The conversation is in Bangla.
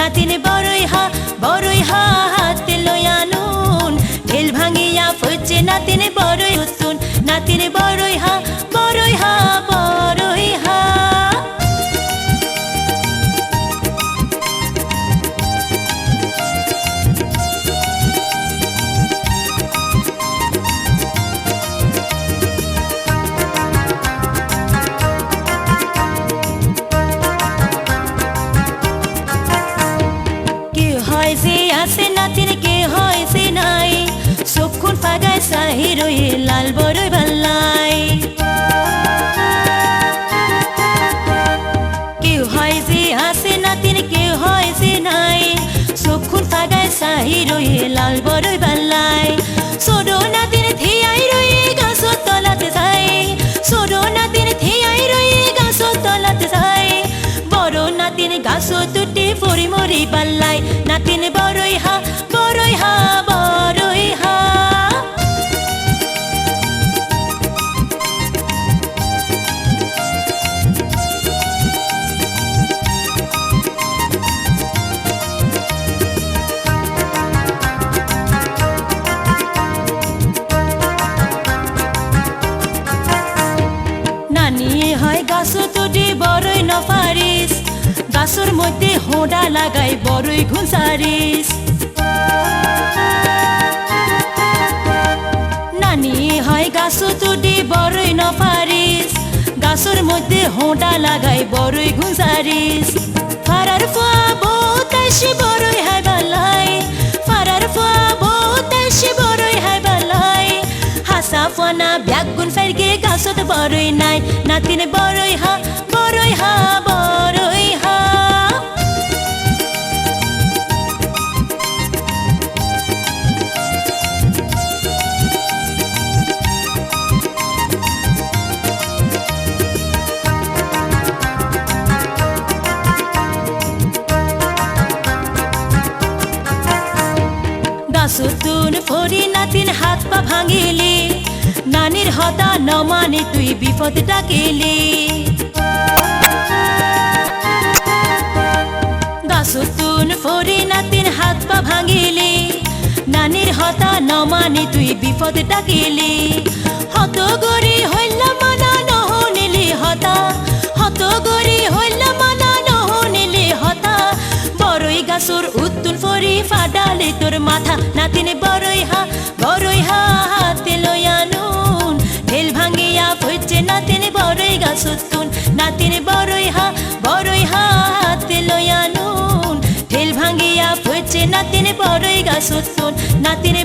নাতিন বড়ই হা হাতে লইয়া নুন ঢেল ভাঙিয়া ফুটছে নাতিন বড়ই উসুন নাতিন বড়ই হা বড়ই হা বড়ই হা আছে নাতিন কে হয়েছে নাই চক্ষুন ফাগায় চাহি রয়ে লাল বড়ই ভাল্লাই কেউ হয় যে আছে নাতিন কেউ হয়েছে নাই চক্ষুন ফাগায় চাহি রয়ে লাল বড়ই ভাল্লাই ছোট নাতিন থিয়াই রয়ে গাছর তলাতে যায় ছোট নাতিন থিয়াই রয়ে গাছর তলাতে যায় বড় নাতিন গাছ দুটি পরি মরি পাল্লাই নাতিন বড়ই হা বড়ই হা বড়ই হা নানি হয় গাছ দুটি বড়ই নফারিস গাছর মধ্যে হোঁডা লাগাই বড়ই ঘুষারিস নানি হয় গাছ তুটি বড়ই নফারিস গাছর মধ্যে হোঁডা লাগাই বড়ই ঘুষারিস ফারার ফুয়া বহুত আসি বড়ই হাই বালাই ফারার ফুয়া বহুত আসি বড়ই হাই বালাই হাসা ফুয়ানা ব্যাগুন ফেরকে গাছত বড়ই নাই নাতিন বড়ই হা বড়ই হা বড়ই হা গাছতুন ফরি নাতিন হাত পা ভাঙিলি নানির হতা নমানি তুই বিপদ ডাকিলি গাছতুন ফরি নাতিন হাত পা ভাঙিলি নানির হতা নমানি তুই বিপদ ডাকিলি হত গরি হইল মানা নহনিলি হতা হত গরি হইল মানা নহনিলি হতা বড়ই গাছর উত্তুন ফরি ফাডালে তোর মাথা নাতিন বড়ই হা হাতে লইয়া নুন ঢেল ভাঙিয়া ফুটছে নাতিন বড়ই গাছ উত্তুন নাতিন বড়ই হা হাতে লইয়া নুন ঢেল ভাঙিয়া ফুটছে নাতিন বড়ই গাছ উত্তুন নাতিন